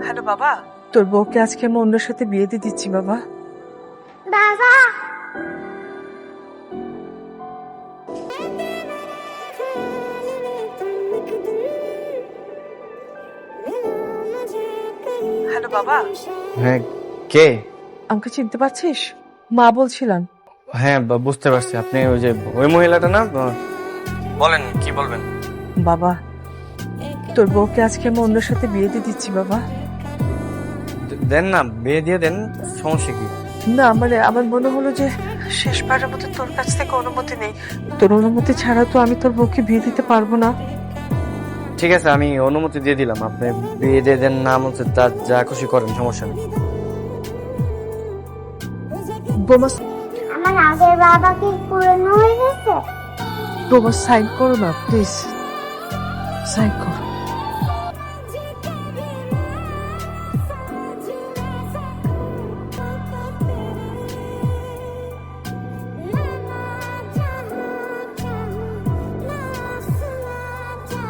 Hello বাবা, তোর বউকে আজকে আমি অন্যের সাথে বিয়ে দিয়ে দিচ্ছি বাবা। বাবা হ্যালো বাবা, হ্যাঁ, কে? আমাকে চিনতে পারছিস? মা বলছিলাম। হ্যাঁ, বুঝতে পারছি। আপনি ওই যে ওই মহিলাটা না? বলেন, কি বলবেন? বাবা, তোর বউকে আজকে আমি অন্যের সাথে বিয়ে দিয়ে দিচ্ছি বাবা। দেন না, বিয়ে দিয়ে দেন, সমস্যা কি? না মানে আমার মনে হলো যে শেষবারের মতো তোর কাছ থেকে অনুমতি নেই। তোর অনুমতি ছাড়া তো আমি তোর বউকে বিয়ে দিতে পারবো না। ঠিক আছে, আমি অনুমতি দিয়ে দিলাম। আপনি বিয়ে দিয়ে দেন, না হচ্ছে তা যা খুশি করেন, সমস্যা নেই। বোমা, আমার আগের বাবা কি পুরনো হয়ে গেছে? বোমা সাইন করো না প্লিজ, সাইন করো।